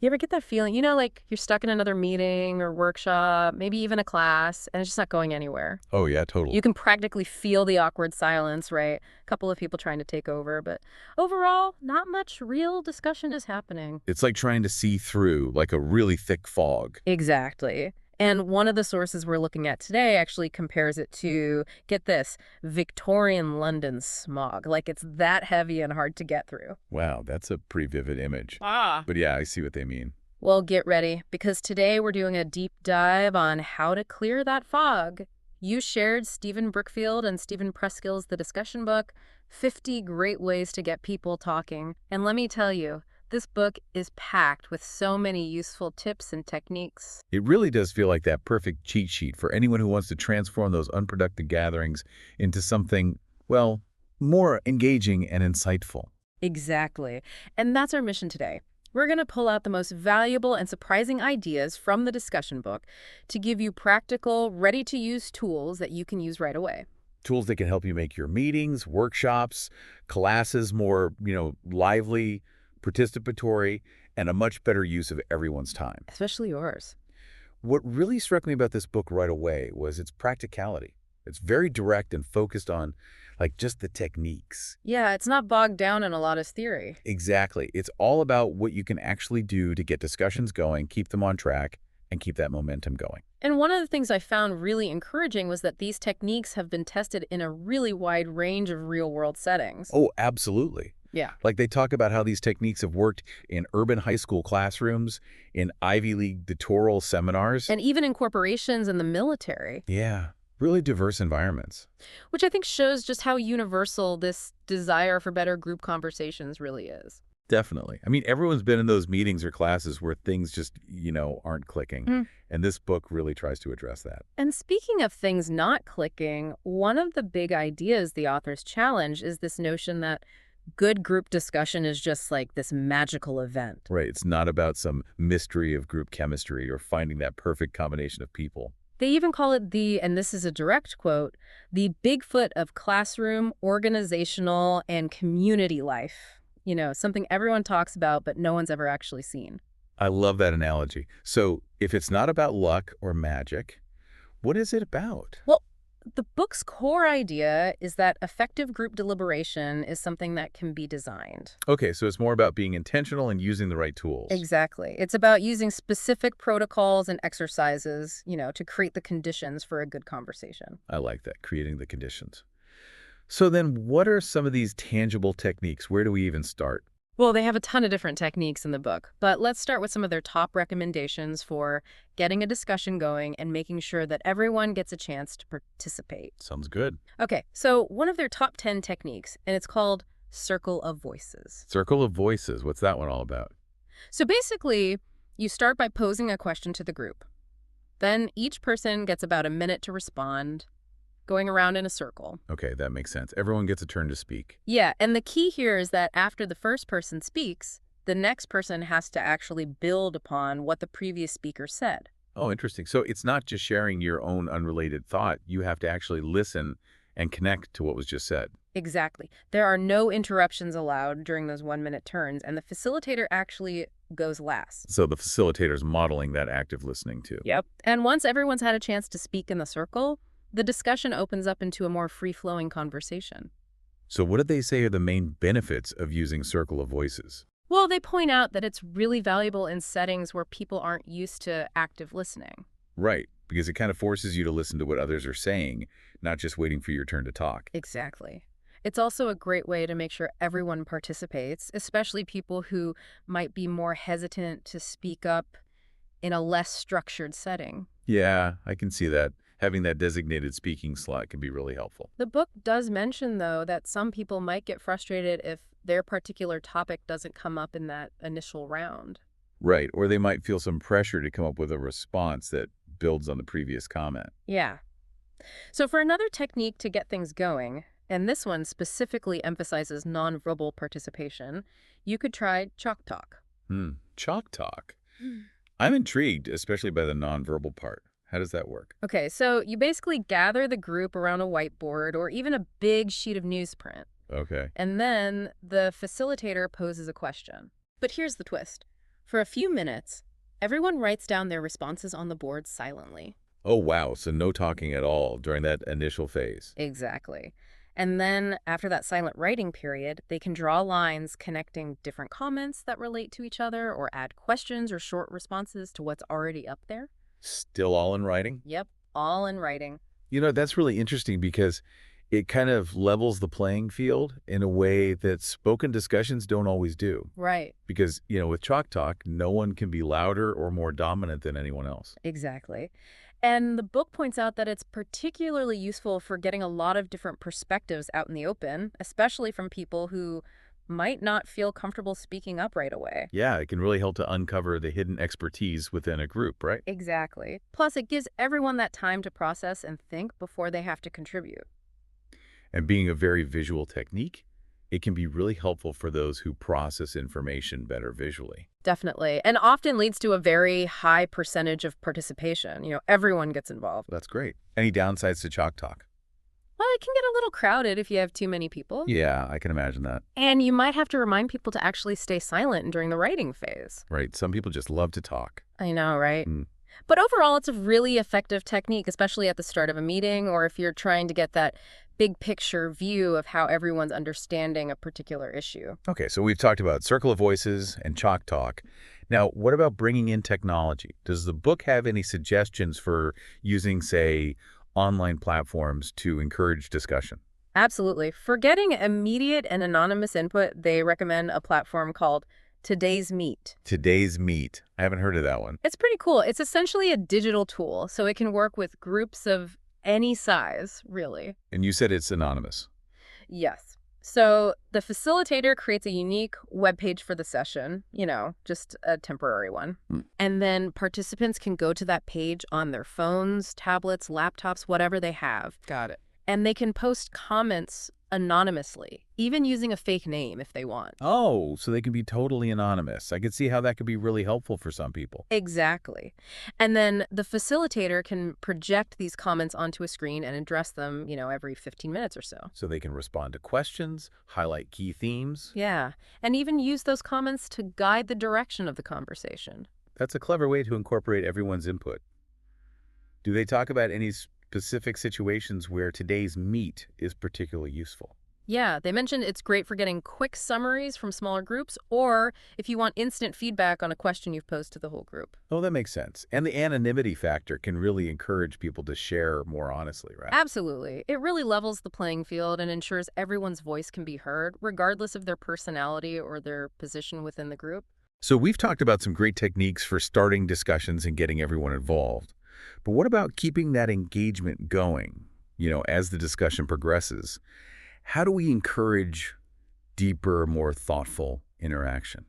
You ever get that feeling, like you're stuck in another meeting or workshop, maybe even a class, and it's just not going anywhere? Oh, yeah, totally. You can practically feel the awkward silence, right? A couple of people trying to take over, but overall, not much real discussion is happening. It's like trying to see through like a really thick fog. Exactly. And one of the sources we're looking at today actually compares it to, get this, Victorian London smog. Like it's that heavy and hard to get through. Wow, that's a pretty vivid image. Ah. But yeah, I see what they mean. Well, get ready, because today we're doing a deep dive on how to clear that fog. You shared Stephen Brookfield and Stephen Preskill's The Discussion Book, 50 Great Ways to Get People Talking. And let me tell you, this book is packed with so many useful tips and techniques. It really does feel like that perfect cheat sheet for anyone who wants to transform those unproductive gatherings into something, well, more engaging and insightful. Exactly. And that's our mission today. We're going to pull out the most valuable and surprising ideas from the discussion book to give you practical, ready-to-use tools that you can use right away. Tools that can help you make your meetings, workshops, classes more, lively, participatory, and a much better use of everyone's time. Especially yours. What really struck me about this book right away was its practicality. It's very direct and focused on, like, just the techniques. Yeah, it's not bogged down in a lot of theory. Exactly. It's all about what you can actually do to get discussions going, keep them on track, and keep that momentum going. And one of the things I found really encouraging was that these techniques have been tested in a really wide range of real-world settings. Oh, absolutely. Yeah. Like they talk about how these techniques have worked in urban high school classrooms, in Ivy League tutorial seminars. And even in corporations and the military. Yeah, really diverse environments. Which I think shows just how universal this desire for better group conversations really is. Definitely. I mean, everyone's been in those meetings or classes where things just, aren't clicking. And this book really tries to address that. And speaking of things not clicking, one of the big ideas the authors challenge is this notion that good group discussion is just like this magical event. Right. It's not about some mystery of group chemistry or finding that perfect combination of people. They even call it and this is a direct quote, the Bigfoot of classroom, organizational, and community life. Something everyone talks about, but no one's ever actually seen. I love that analogy. So if it's not about luck or magic, what is it about? Well, the book's core idea is that effective group deliberation is something that can be designed. Okay, so it's more about being intentional and using the right tools. Exactly. It's about using specific protocols and exercises, to create the conditions for a good conversation. I like that, creating the conditions. So then what are some of these tangible techniques? Where do we even start? Well, they have a ton of different techniques in the book, but let's start with some of their top recommendations for getting a discussion going and making sure that everyone gets a chance to participate. Sounds good. Okay, so one of their top 10 techniques, and it's called Circle of Voices. Circle of voices. What's that one all about? So basically, you start by posing a question to the group. Then each person gets about a minute to respond, going around in a circle. Okay, that makes sense. Everyone gets a turn to speak. Yeah, and the key here is that after the first person speaks, the next person has to actually build upon what the previous speaker said. Oh, interesting. So it's not just sharing your own unrelated thought. You have to actually listen and connect to what was just said. Exactly. There are no interruptions allowed during those 1-minute turns, and the facilitator actually goes last. So the facilitator's modeling that active listening too. Yep. And once everyone's had a chance to speak in the circle, the discussion opens up into a more free-flowing conversation. So what did they say are the main benefits of using circle of voices? Well, they point out that it's really valuable in settings where people aren't used to active listening. Right, because it kind of forces you to listen to what others are saying, not just waiting for your turn to talk. Exactly. It's also a great way to make sure everyone participates, especially people who might be more hesitant to speak up in a less structured setting. Yeah, I can see that. Having that designated speaking slot can be really helpful. The book does mention, though, that some people might get frustrated if their particular topic doesn't come up in that initial round. Right, or they might feel some pressure to come up with a response that builds on the previous comment. Yeah. So for another technique to get things going, and this one specifically emphasizes nonverbal participation, you could try chalk talk. Chalk talk. I'm intrigued, especially by the nonverbal part. How does that work? Okay, so you basically gather the group around a whiteboard or even a big sheet of newsprint. Okay. And then the facilitator poses a question. But here's the twist. For a few minutes, everyone writes down their responses on the board silently. Oh, wow. So no talking at all during that initial phase. Exactly. And then, after that silent writing period, they can draw lines connecting different comments that relate to each other or add questions or short responses to what's already up there. Still all in writing? Yep, all in writing. That's really interesting because it kind of levels the playing field in a way that spoken discussions don't always do. Right, Because, with Chalk Talk, no one can be louder or more dominant than anyone else. exactly. And the book points out that it's particularly useful for getting a lot of different perspectives out in the open, especially from people who might not feel comfortable speaking up right away. Yeah, it can really help to uncover the hidden expertise within a group, right? Exactly. Plus, it gives everyone that time to process and think before they have to contribute. And being a very visual technique, it can be really helpful for those who process information better visually. Definitely. And often leads to a very high percentage of participation. Everyone gets involved. That's great. Any downsides to Chalk Talk? Well, it can get a little crowded if you have too many people. Yeah, I can imagine that. And you might have to remind people to actually stay silent during the writing phase. Right. Some people just love to talk. I know, right? Mm. But overall, it's a really effective technique, especially at the start of a meeting or if you're trying to get that big picture view of how everyone's understanding a particular issue. Okay, so we've talked about Circle of Voices and Chalk Talk. Now, what about bringing in technology? Does the book have any suggestions for using, say, online platforms to encourage discussion? Absolutely. For getting immediate and anonymous input, they recommend a platform called Today's Meet. Today's Meet. I haven't heard of that one. It's pretty cool. It's essentially a digital tool, so it can work with groups of any size, really. And you said it's anonymous. Yes. So the facilitator creates a unique web page for the session, just a temporary one. Hmm. And then participants can go to that page on their phones, tablets, laptops, whatever they have. Got it. And they can post comments anonymously, even using a fake name if they want. Oh, so they can be totally anonymous. I could see how that could be really helpful for some people. Exactly. And then the facilitator can project these comments onto a screen and address them, every 15 minutes or so. So they can respond to questions, highlight key themes. Yeah. And even use those comments to guide the direction of the conversation. That's a clever way to incorporate everyone's input. Do they talk about any specific situations where today's meet is particularly useful? Yeah, they mentioned it's great for getting quick summaries from smaller groups or if you want instant feedback on a question you've posed to the whole group. Oh, that makes sense. And the anonymity factor can really encourage people to share more honestly, right? Absolutely. It really levels the playing field and ensures everyone's voice can be heard, regardless of their personality or their position within the group. So we've talked about some great techniques for starting discussions and getting everyone involved. But what about keeping that engagement going, as the discussion progresses? How do we encourage deeper, more thoughtful interaction?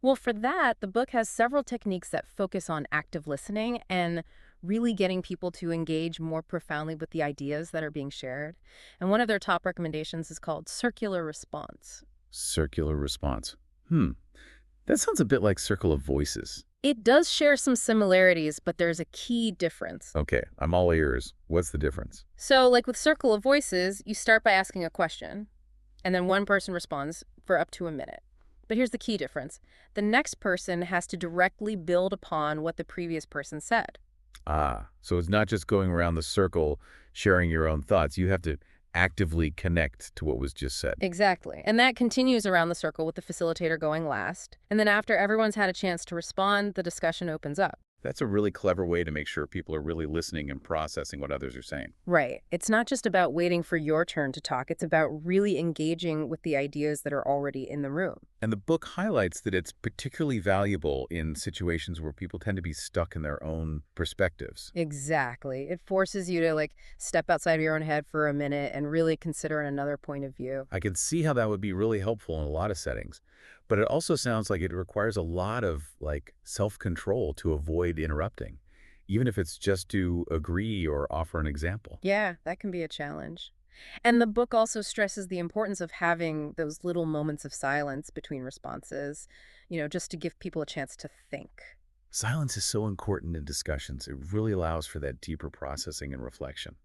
Well, for that, the book has several techniques that focus on active listening and really getting people to engage more profoundly with the ideas that are being shared. And one of their top recommendations is called circular response. Circular response. That sounds a bit like Circle of Voices. It does share some similarities, but there's a key difference. Okay, I'm all ears. What's the difference? So, like with Circle of Voices, you start by asking a question, and then one person responds for up to a minute. But here's the key difference. The next person has to directly build upon what the previous person said. Ah, so it's not just going around the circle sharing your own thoughts. You have to actively connect to what was just said. Exactly. And that continues around the circle with the facilitator going last. And then after everyone's had a chance to respond, the discussion opens up. That's a really clever way to make sure people are really listening and processing what others are saying. Right. It's not just about waiting for your turn to talk. It's about really engaging with the ideas that are already in the room. And the book highlights that it's particularly valuable in situations where people tend to be stuck in their own perspectives. Exactly. It forces you to step outside of your own head for a minute and really consider another point of view. I can see how that would be really helpful in a lot of settings. But it also sounds like it requires a lot of self-control to avoid interrupting, even if it's just to agree or offer an example. Yeah, that can be a challenge. And the book also stresses the importance of having those little moments of silence between responses, just to give people a chance to think. Silence is so important in discussions. It really allows for that deeper processing and reflection.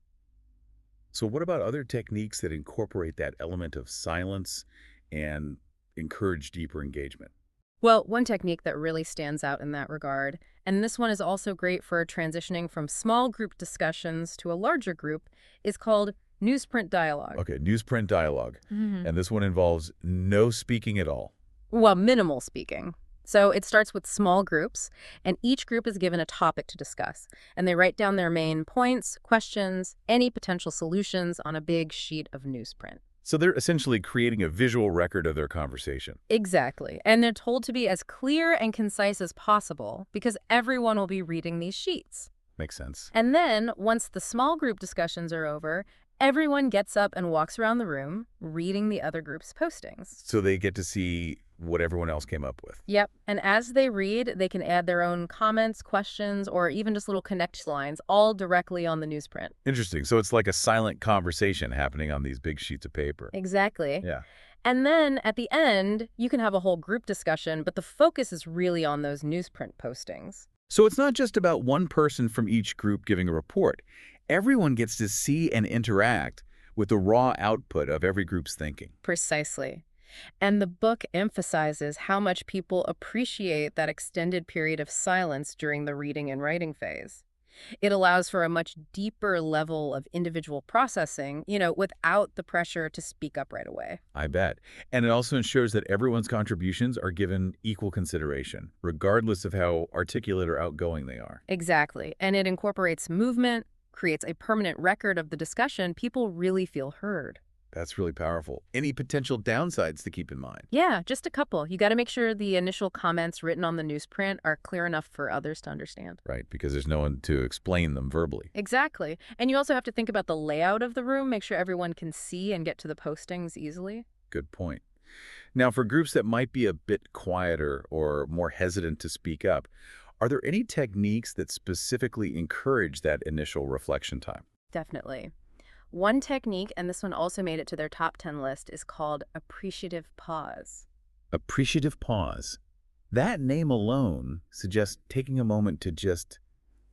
So what about other techniques that incorporate that element of silence and encourage deeper engagement? Well, one technique that really stands out in that regard, and this one is also great for transitioning from small group discussions to a larger group, is called newsprint dialogue. Okay, newsprint dialogue. Mhm. And this one involves no speaking at all. Well, minimal speaking. So it starts with small groups, and each group is given a topic to discuss. And they write down their main points, questions, any potential solutions on a big sheet of newsprint. So they're essentially creating a visual record of their conversation. Exactly. And they're told to be as clear and concise as possible because everyone will be reading these sheets. Makes sense. And then, once the small group discussions are over, everyone gets up and walks around the room, reading the other group's postings. So they get to see what everyone else came up with. Yep, and as they read, they can add their own comments, questions, or even just little connect lines, all directly on the newsprint. Interesting. So it's like a silent conversation happening on these big sheets of paper. Exactly. Yeah. And then, at the end, you can have a whole group discussion, but the focus is really on those newsprint postings. So it's not just about one person from each group giving a report. Everyone gets to see and interact with the raw output of every group's thinking. Precisely. And the book emphasizes how much people appreciate that extended period of silence during the reading and writing phase. It allows for a much deeper level of individual processing, without the pressure to speak up right away. I bet. And it also ensures that everyone's contributions are given equal consideration, regardless of how articulate or outgoing they are. Exactly. And it incorporates movement, creates a permanent record of the discussion. People really feel heard. That's really powerful. Any potential downsides to keep in mind? Yeah, just a couple. You got to make sure the initial comments written on the newsprint are clear enough for others to understand. Right, because there's no one to explain them verbally. Exactly. And you also have to think about the layout of the room, make sure everyone can see and get to the postings easily. Good point. Now, for groups that might be a bit quieter or more hesitant to speak up, are there any techniques that specifically encourage that initial reflection time? Definitely. One technique, and this one also made it to their top 10 list, is called appreciative pause. Appreciative pause. That name alone suggests taking a moment to just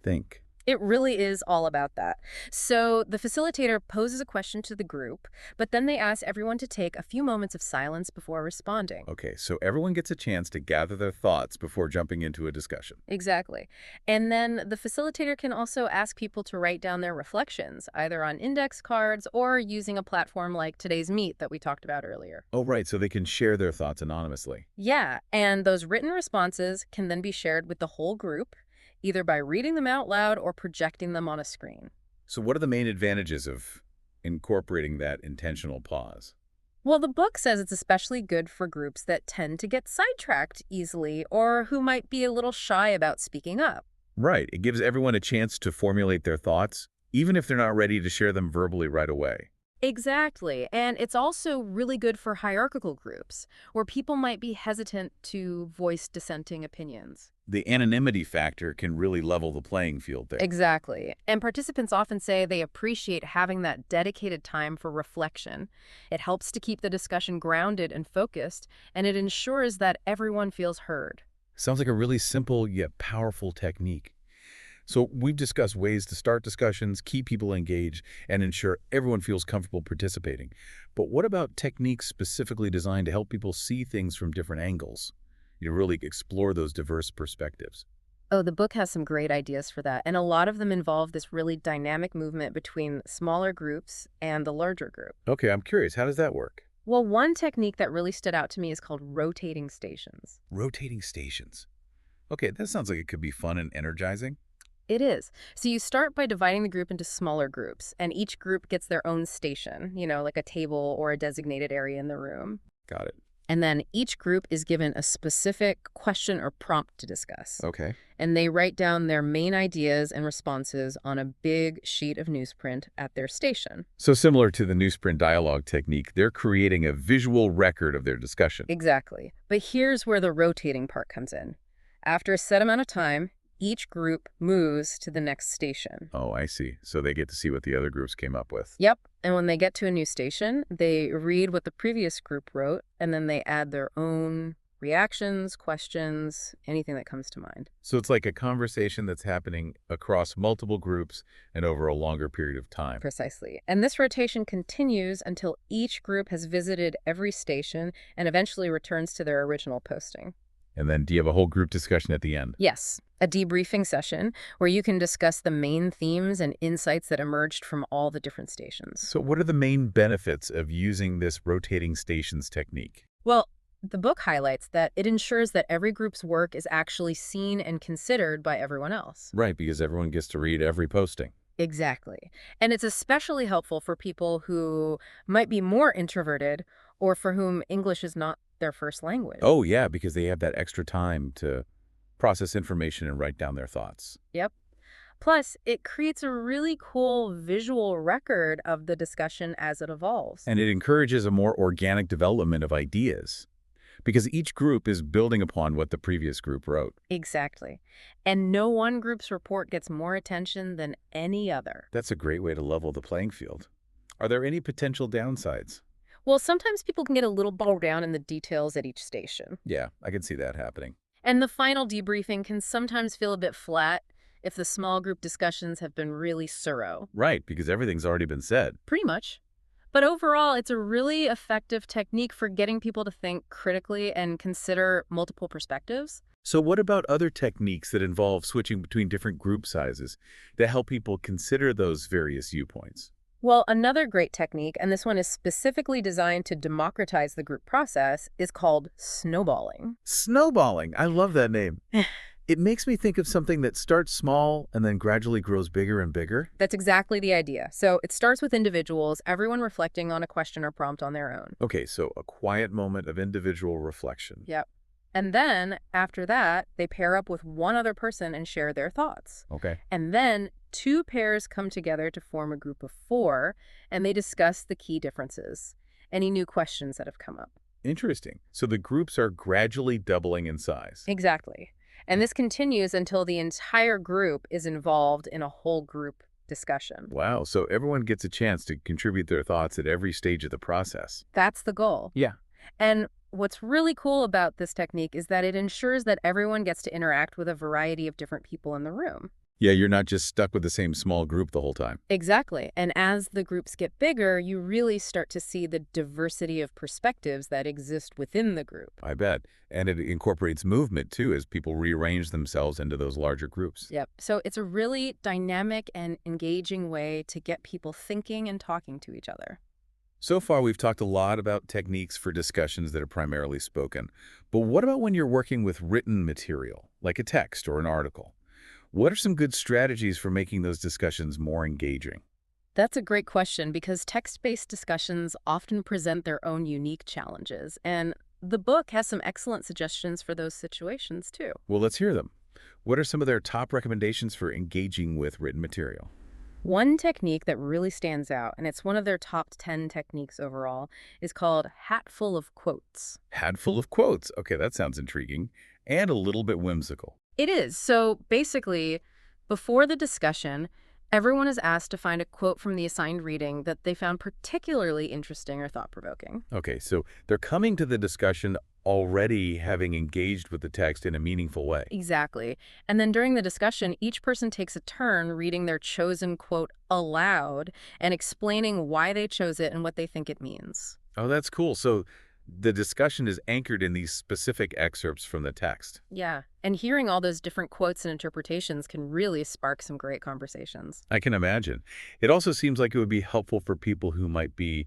think. It really is all about that. So the facilitator poses a question to the group, but then they ask everyone to take a few moments of silence before responding. Okay, so everyone gets a chance to gather their thoughts before jumping into a discussion. Exactly. And then the facilitator can also ask people to write down their reflections, either on index cards or using a platform like today's Meet that we talked about earlier. Oh, right, so they can share their thoughts anonymously. Yeah, and those written responses can then be shared with the whole group, either by reading them out loud or projecting them on a screen. So what are the main advantages of incorporating that intentional pause? Well, the book says it's especially good for groups that tend to get sidetracked easily or who might be a little shy about speaking up. Right, it gives everyone a chance to formulate their thoughts, even if they're not ready to share them verbally right away. Exactly. And it's also really good for hierarchical groups where people might be hesitant to voice dissenting opinions. The anonymity factor can really level the playing field there. Exactly. And participants often say they appreciate having that dedicated time for reflection. It helps to keep the discussion grounded and focused, and it ensures that everyone feels heard. Sounds like a really simple yet powerful technique. So we've discussed ways to start discussions, keep people engaged, and ensure everyone feels comfortable participating. But what about techniques specifically designed to help people see things from different angles? You really explore those diverse perspectives. Oh, the book has some great ideas for that, and a lot of them involve this really dynamic movement between smaller groups and the larger group. Okay, I'm curious, how does that work? Well, one technique that really stood out to me is called rotating stations. Rotating stations. Okay, that sounds like it could be fun and energizing. It is. So you start by dividing the group into smaller groups, and each group gets their own station, like a table or a designated area in the room. Got it. And then each group is given a specific question or prompt to discuss. Okay. And they write down their main ideas and responses on a big sheet of newsprint at their station. So similar to the newsprint dialogue technique, they're creating a visual record of their discussion. Exactly. But here's where the rotating part comes in. After a set amount of time, each group moves to the next station. Oh, I see. So they get to see what the other groups came up with. Yep. And when they get to a new station, they read what the previous group wrote, and then they add their own reactions, questions, anything that comes to mind. So it's like a conversation that's happening across multiple groups and over a longer period of time. Precisely. And this rotation continues until each group has visited every station and eventually returns to their original posting. And then do you have a whole group discussion at the end? Yes, a debriefing session where you can discuss the main themes and insights that emerged from all the different stations. So what are the main benefits of using this rotating stations technique? Well, the book highlights that it ensures that every group's work is actually seen and considered by everyone else. Right, because everyone gets to read every posting. Exactly. And it's especially helpful for people who might be more introverted or for whom English is not their first language. Oh, yeah, because they have that extra time to process information and write down their thoughts. Yep. Plus, it creates a really cool visual record of the discussion as it evolves. And it encourages a more organic development of ideas because each group is building upon what the previous group wrote. Exactly. And no one group's report gets more attention than any other. That's a great way to level the playing field. Are there any potential downsides? Well, sometimes people can get a little bogged down in the details at each station. Yeah, I can see that happening. And the final debriefing can sometimes feel a bit flat if the small group discussions have been really thorough. Right, because everything's already been said. Pretty much. But overall, it's a really effective technique for getting people to think critically and consider multiple perspectives. So what about other techniques that involve switching between different group sizes that help people consider those various viewpoints? Well, another great technique, and this one is specifically designed to democratize the group process, is called snowballing. Snowballing. I love that name. It makes me think of something that starts small and then gradually grows bigger and bigger. That's exactly the idea. So it starts with individuals, everyone reflecting on a question or prompt on their own. Okay, so a quiet moment of individual reflection. Yep. And then, after that, they pair up with one other person and share their thoughts. Okay. And then, two pairs come together to form a group of four, and they discuss the key differences, any new questions that have come up. Interesting. So the groups are gradually doubling in size. Exactly. And this continues until the entire group is involved in a whole group discussion. Wow, so everyone gets a chance to contribute their thoughts at every stage of the process. That's the goal. Yeah. And what's really cool about this technique is that it ensures that everyone gets to interact with a variety of different people in the room. Yeah, you're not just stuck with the same small group the whole time. Exactly. And as the groups get bigger, you really start to see the diversity of perspectives that exist within the group. I bet. And it incorporates movement, too, as people rearrange themselves into those larger groups. Yep. So it's a really dynamic and engaging way to get people thinking and talking to each other. So far, we've talked a lot about techniques for discussions that are primarily spoken. But what about when you're working with written material, like a text or an article? What are some good strategies for making those discussions more engaging? That's a great question because text-based discussions often present their own unique challenges, and the book has some excellent suggestions for those situations too. Well, let's hear them. What are some of their top recommendations for engaging with written material? One technique that really stands out, and it's one of their top 10 techniques overall, is called Hatful of Quotes. Hatful of quotes. Okay, that sounds intriguing and a little bit whimsical. It is. So basically, before the discussion, everyone is asked to find a quote from the assigned reading that they found particularly interesting or thought-provoking. Okay, so they're coming to the discussion already having engaged with the text in a meaningful way. Exactly. And then during the discussion, each person takes a turn reading their chosen quote aloud and explaining why they chose it and what they think it means. Oh, that's cool. So the discussion is anchored in these specific excerpts from the text. Yeah. And hearing all those different quotes and interpretations can really spark some great conversations. I can imagine. It also seems like it would be helpful for people who might be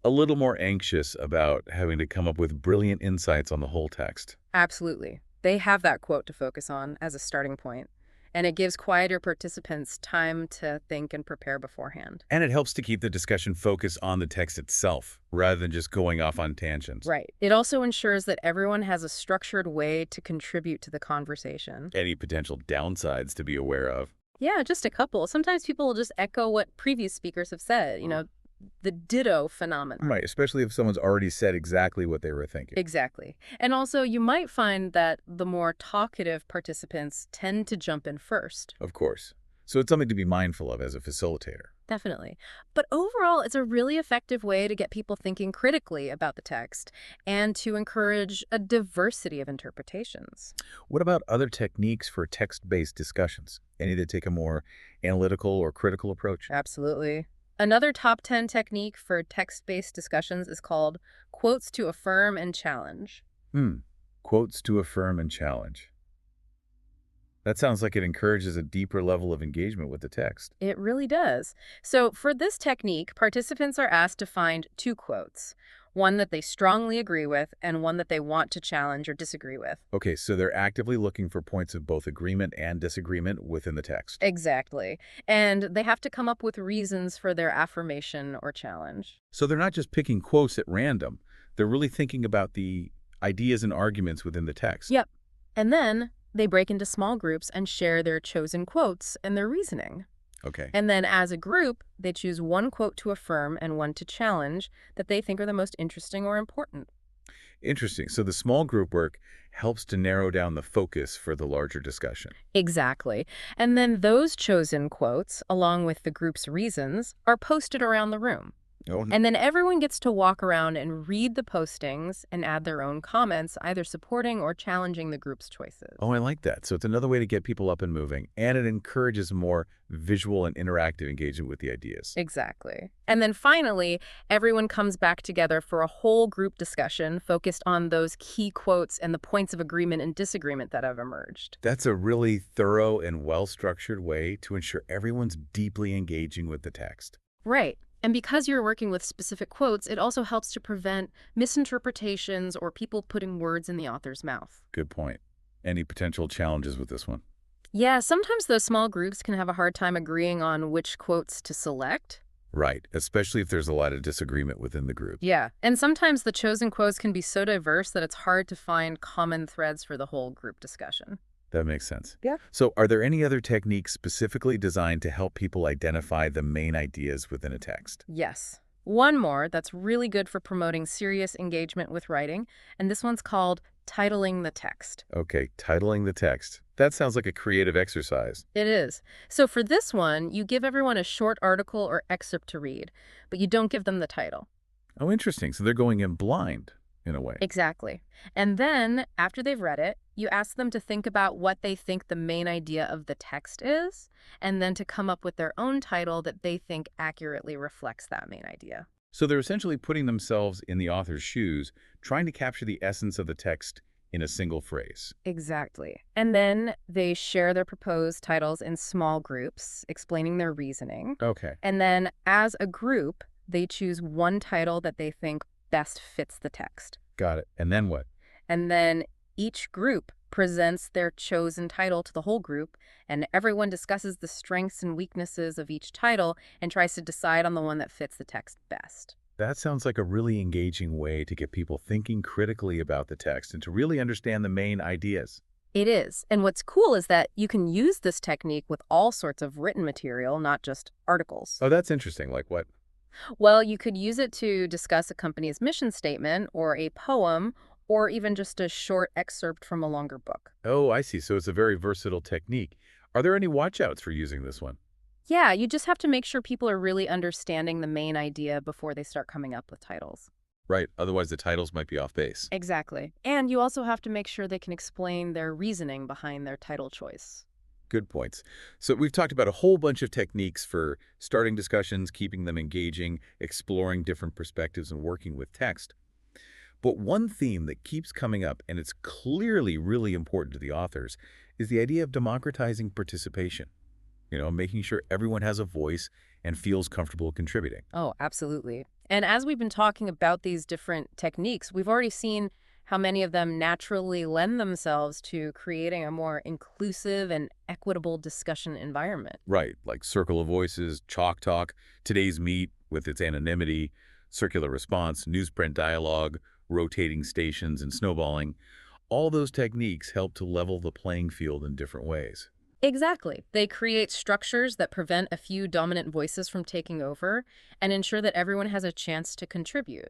a little more anxious about having to come up with brilliant insights on the whole text. Absolutely. They have that quote to focus on as a starting point, and it gives quieter participants time to think and prepare beforehand. And it helps to keep the discussion focused on the text itself, rather than just going off on tangents. Right. It also ensures that everyone has a structured way to contribute to the conversation. Any potential downsides to be aware of? Yeah, just a couple. Sometimes people will just echo what previous speakers have said, the ditto phenomenon. Right, especially if someone's already said exactly what they were thinking. Exactly. And also, you might find that the more talkative participants tend to jump in first. Of course. So it's something to be mindful of as a facilitator. Definitely. But overall, it's a really effective way to get people thinking critically about the text and to encourage a diversity of interpretations. What about other techniques for text-based discussions? Any that take a more analytical or critical approach? Absolutely. Another top 10 technique for text-based discussions is called quotes to affirm and challenge. Hmm. Quotes to affirm and challenge. That sounds like it encourages a deeper level of engagement with the text. It really does. So, for this technique, participants are asked to find two quotes, one that they strongly agree with and one that they want to challenge or disagree with. Okay, so they're actively looking for points of both agreement and disagreement within the text. Exactly. And they have to come up with reasons for their affirmation or challenge. So they're not just picking quotes at random. They're really thinking about the ideas and arguments within the text. Yep. And then they break into small groups and share their chosen quotes and their reasoning. Okay. And then as a group, they choose one quote to affirm and one to challenge that they think are the most interesting or important. Interesting. So the small group work helps to narrow down the focus for the larger discussion. Exactly. And then those chosen quotes, along with the group's reasons, are posted around the room. Oh, And then everyone gets to walk around and read the postings and add their own comments, either supporting or challenging the group's choices. I like that. So it's another way to get people up and moving, and it encourages more visual and interactive engagement with the ideas. Exactly. And then finally, everyone comes back together for a whole group discussion focused on those key quotes and the points of agreement and disagreement that have emerged. That's a really thorough and well-structured way to ensure everyone's deeply engaging with the text. Right. And because you're working with specific quotes, it also helps to prevent misinterpretations or people putting words in the author's mouth. Good point. Any potential challenges with this one? Yeah, sometimes those small groups can have a hard time agreeing on which quotes to select. Right, especially if there's a lot of disagreement within the group. Yeah, and sometimes the chosen quotes can be so diverse that it's hard to find common threads for the whole group discussion. That makes sense. Yeah. So are there any other techniques specifically designed to help people identify the main ideas within a text? Yes. One more that's really good for promoting serious engagement with writing, and this one's called titling the text. Okay, titling the text. That sounds like a creative exercise. It is. So for this one, you give everyone a short article or excerpt to read, but you don't give them the title. Oh, interesting. So they're going in blind, in a way. Exactly. And then, after they've read it, you ask them to think about what they think the main idea of the text is, and then to come up with their own title that they think accurately reflects that main idea. So they're essentially putting themselves in the author's shoes, trying to capture the essence of the text in a single phrase. Exactly. And then they share their proposed titles in small groups, explaining their reasoning. Okay. And then, as a group, they choose one title that they think best fits the text. Got it. And then what? And then each group presents their chosen title to the whole group, and everyone discusses the strengths and weaknesses of each title and tries to decide on the one that fits the text best. That sounds like a really engaging way to get people thinking critically about the text and to really understand the main ideas. It is. And what's cool is that you can use this technique with all sorts of written material, not just articles. Oh, that's interesting. Like what? Well, you could use it to discuss a company's mission statement or a poem or even just a short excerpt from a longer book. Oh, I see. So it's a very versatile technique. Are there any watch-outs for using this one? Yeah, you just have to make sure people are really understanding the main idea before they start coming up with titles. Right. Otherwise, the titles might be off base. Exactly. And you also have to make sure they can explain their reasoning behind their title choice. Good points. So we've talked about a whole bunch of techniques for starting discussions, keeping them engaging, exploring different perspectives, and working with text. But one theme that keeps coming up, and it's clearly really important to the authors, is the idea of democratizing participation. Making sure everyone has a voice and feels comfortable contributing. Oh, absolutely. And as we've been talking about these different techniques, we've already seen how many of them naturally lend themselves to creating a more inclusive and equitable discussion environment. Right, like Circle of Voices, Chalk Talk, Today's Meet with its anonymity, circular response, newsprint dialogue, rotating stations, and snowballing. All those techniques help to level the playing field in different ways. Exactly. They create structures that prevent a few dominant voices from taking over and ensure that everyone has a chance to contribute.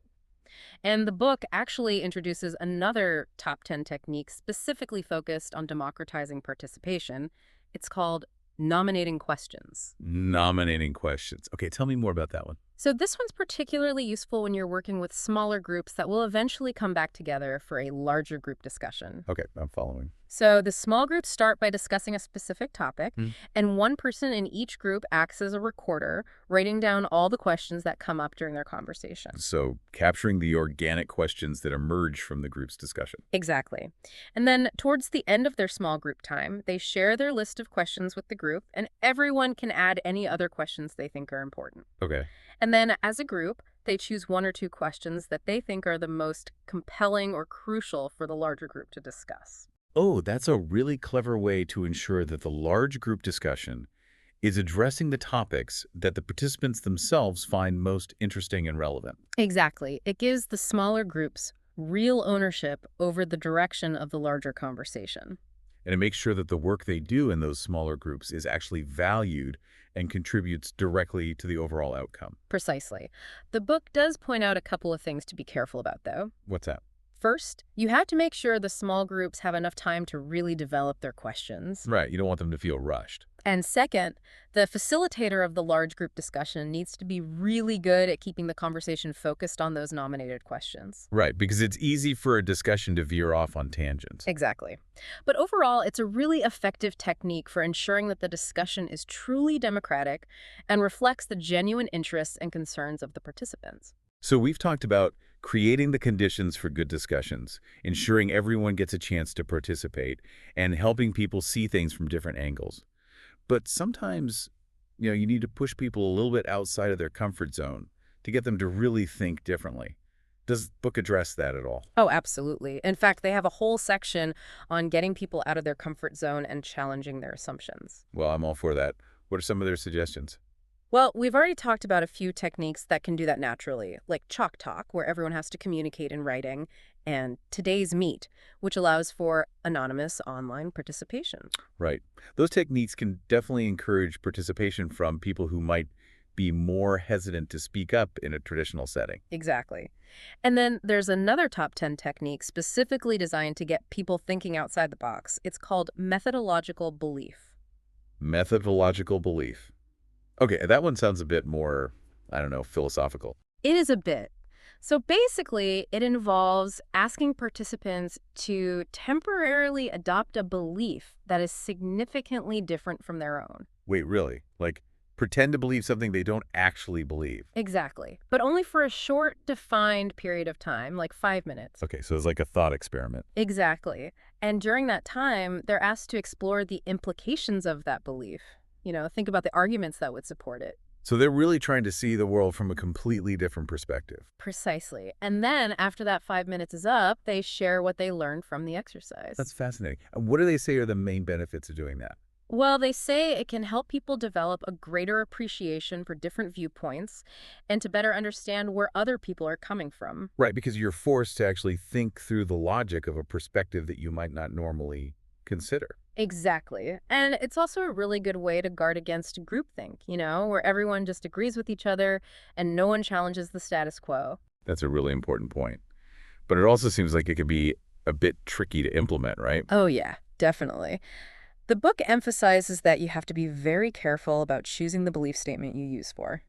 And the book actually introduces another top 10 technique specifically focused on democratizing participation. It's called nominating questions. Nominating questions. Okay, tell me more about that one. So this one's particularly useful when you're working with smaller groups that will eventually come back together for a larger group discussion. Okay, I'm following. So the small groups start by discussing a specific topic, Hmm. and one person in each group acts as a recorder, writing down all the questions that come up during their conversation. So capturing the organic questions that emerge from the group's discussion. Exactly. And then towards the end of their small group time, they share their list of questions with the group, and everyone can add any other questions they think are important. Okay. And then as a group, they choose one or two questions that they think are the most compelling or crucial for the larger group to discuss. Oh, that's a really clever way to ensure that the large group discussion is addressing the topics that the participants themselves find most interesting and relevant. Exactly. It gives the smaller groups real ownership over the direction of the larger conversation. And it makes sure that the work they do in those smaller groups is actually valued and contributes directly to the overall outcome. Precisely. The book does point out a couple of things to be careful about, though. What's that? First, you have to make sure the small groups have enough time to really develop their questions. Right, you don't want them to feel rushed. And second, the facilitator of the large group discussion needs to be really good at keeping the conversation focused on those nominated questions. Right, because it's easy for a discussion to veer off on tangents. Exactly. But overall, it's a really effective technique for ensuring that the discussion is truly democratic and reflects the genuine interests and concerns of the participants. So we've talked about creating the conditions for good discussions, ensuring everyone gets a chance to participate, and helping people see things from different angles. But sometimes, you need to push people a little bit outside of their comfort zone to get them to really think differently. Does the book address that at all? Oh, absolutely. In fact, they have a whole section on getting people out of their comfort zone and challenging their assumptions. Well, I'm all for that. What are some of their suggestions? Well, we've already talked about a few techniques that can do that naturally, like Chalk Talk, where everyone has to communicate in writing, and Today's Meet, which allows for anonymous online participation. Right. Those techniques can definitely encourage participation from people who might be more hesitant to speak up in a traditional setting. Exactly. And then there's another top 10 technique specifically designed to get people thinking outside the box. It's called methodological belief. Methodological belief. Okay, that one sounds a bit more, I don't know, philosophical. It is a bit. So basically, it involves asking participants to temporarily adopt a belief that is significantly different from their own. Wait, really? Like, pretend to believe something they don't actually believe. Exactly. But only for a short, defined period of time, like 5 minutes. Okay, so it's like a thought experiment. Exactly. And during that time, they're asked to explore the implications of that belief. Think about the arguments that would support it. So they're really trying to see the world from a completely different perspective. Precisely. And then after that 5 minutes is up, they share what they learned from the exercise. That's fascinating. And what do they say are the main benefits of doing that? Well, they say it can help people develop a greater appreciation for different viewpoints and to better understand where other people are coming from. Right, because you're forced to actually think through the logic of a perspective that you might not normally consider. Exactly. And it's also a really good way to guard against groupthink, where everyone just agrees with each other and no one challenges the status quo. That's a really important point. But it also seems like it could be a bit tricky to implement, right? Oh, yeah, definitely. The book emphasizes that you have to be very careful about choosing the belief statement you use for.